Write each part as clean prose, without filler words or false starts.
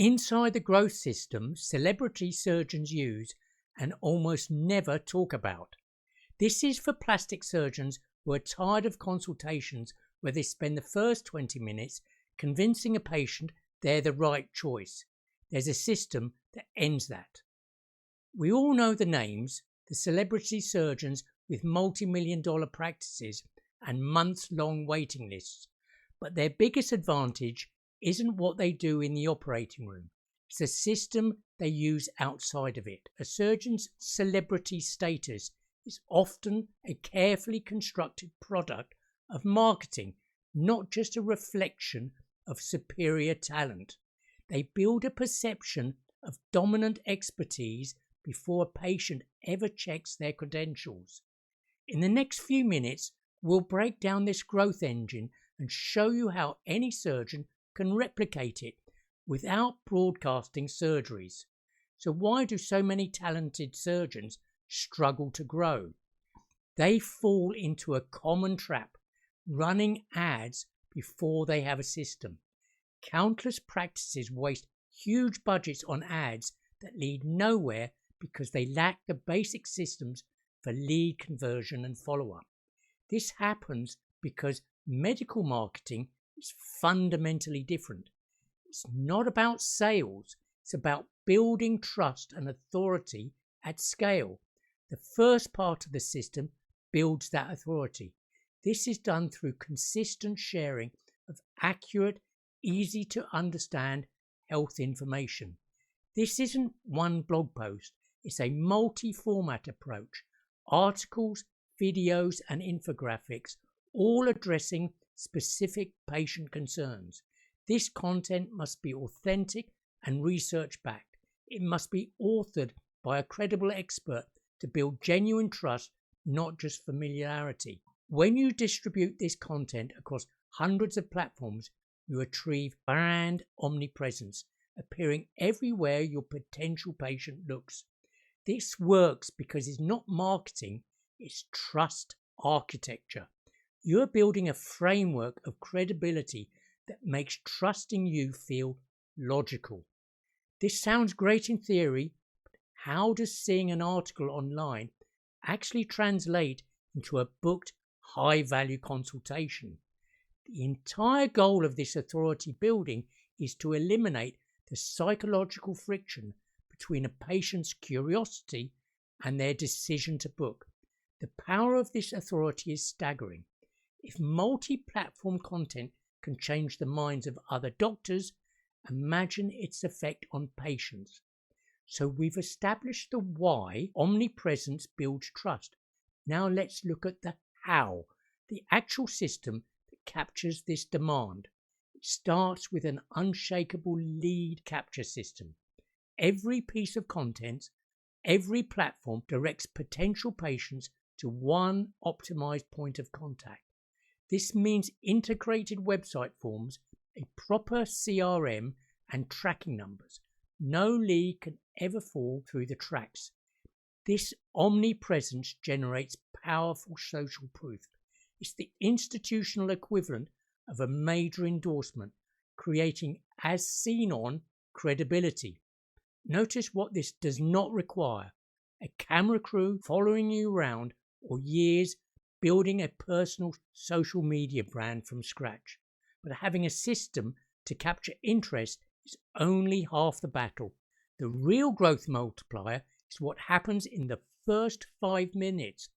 Inside the growth system, celebrity surgeons use and almost never talk about. This is for plastic surgeons who are tired of consultations where they spend the first 20 minutes convincing a patient they're the right choice. There's a system that ends that. We all know the names, the celebrity surgeons with multi-million-dollar practices and months-long waiting lists, but their biggest advantage isn't what they do in the operating room. It's the system they use outside of it. A surgeon's celebrity status is often a carefully constructed product of marketing, not just a reflection of superior talent. They build a perception of dominant expertise before a patient ever checks their credentials. In the next few minutes, we'll break down this growth engine and show you how any surgeon can replicate it without broadcasting surgeries. So why do so many talented surgeons struggle to grow? They fall into a common trap, running ads before they have a system. Countless practices waste huge budgets on ads that lead nowhere because they lack the basic systems for lead conversion and follow-up. This happens because medical marketing is fundamentally different. It's not about sales, it's about building trust and authority at scale. The first part of the system builds that authority. This is done through consistent sharing of accurate, easy to understand health information. This isn't one blog post, it's a multi-format approach. Articles, videos and infographics, all addressing specific patient concerns. This content must be authentic and research-backed. It must be authored by a credible expert to build genuine trust, not just familiarity. When you distribute this content across hundreds of platforms, you achieve brand omnipresence, appearing everywhere your potential patient looks. This works because it's not marketing, it's trust architecture. You're building a framework of credibility that makes trusting you feel logical. This sounds great in theory, but how does seeing an article online actually translate into a booked high-value consultation? The entire goal of this authority building is to eliminate the psychological friction between a patient's curiosity and their decision to book. The power of this authority is staggering. If multi-platform content can change the minds of other doctors, imagine its effect on patients. So we've established the why Omnipresence builds trust. Now let's look at the how, the actual system that captures this demand. It starts with an unshakable lead capture system. Every piece of content, every platform directs potential patients to one optimized point of contact. This means integrated website forms, a proper CRM and tracking numbers. No lead can ever fall through the tracks. This omnipresence generates powerful social proof. It's the institutional equivalent of a major endorsement, creating as seen on credibility. Notice what this does not require: a camera crew following you around or years building a personal social media brand from scratch. But having a system to capture interest is only half the battle. The real growth multiplier is what happens in the first 5 minutes.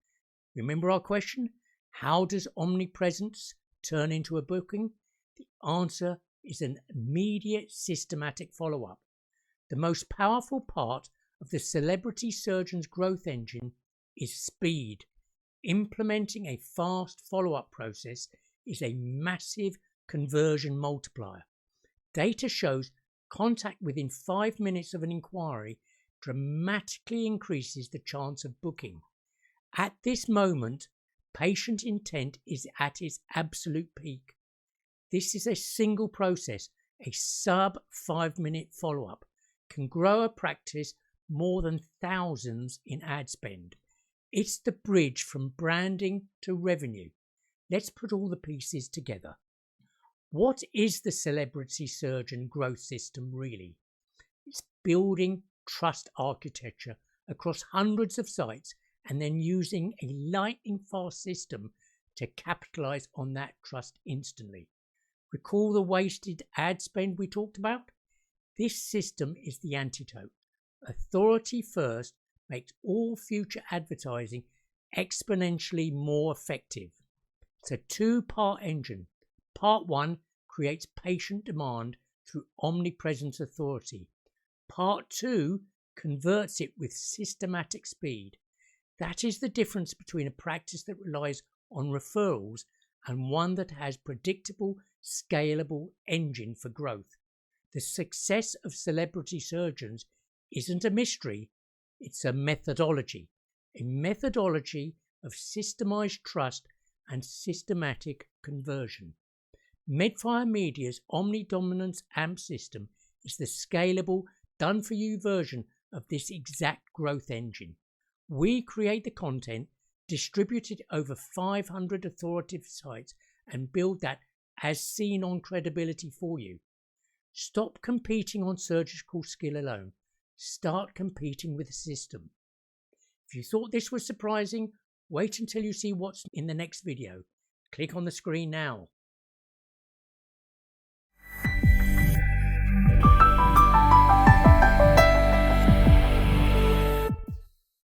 Remember our question? How does omnipresence turn into a booking? The answer is an immediate systematic follow-up. The most powerful part of the celebrity surgeon's growth engine is speed. Implementing a fast follow-up process is a massive conversion multiplier. Data shows contact within 5 minutes of an inquiry dramatically increases the chance of booking. At this moment, patient intent is at its absolute peak. This is a single process. A sub 5 minute follow-up can grow a practice more than thousands in ad spend. It's the bridge from branding to revenue. Let's put all the pieces together. What is the celebrity surgeon growth system really? It's building trust architecture across hundreds of sites and then using a lightning fast system to capitalize on that trust instantly. Recall the wasted ad spend we talked about? This system is the antidote. Authority first makes all future advertising exponentially more effective. It's a two-part engine. Part 1 creates patient demand through omnipresence authority. Part 2 converts it with systematic speed. That is the difference between a practice that relies on referrals and one that has predictable, scalable engine for growth. The success of celebrity surgeons isn't a mystery, it's a methodology of systemized trust and systematic conversion. Medfire Media's Omnidominance AMP system is the scalable, done-for-you version of this exact growth engine. We create the content, distribute it over 500 authoritative sites, and build that as seen on credibility for you. Stop competing on surgical skill alone. Start competing with the system. If you thought this was surprising, wait until you see what's in the next video. Click on the screen now.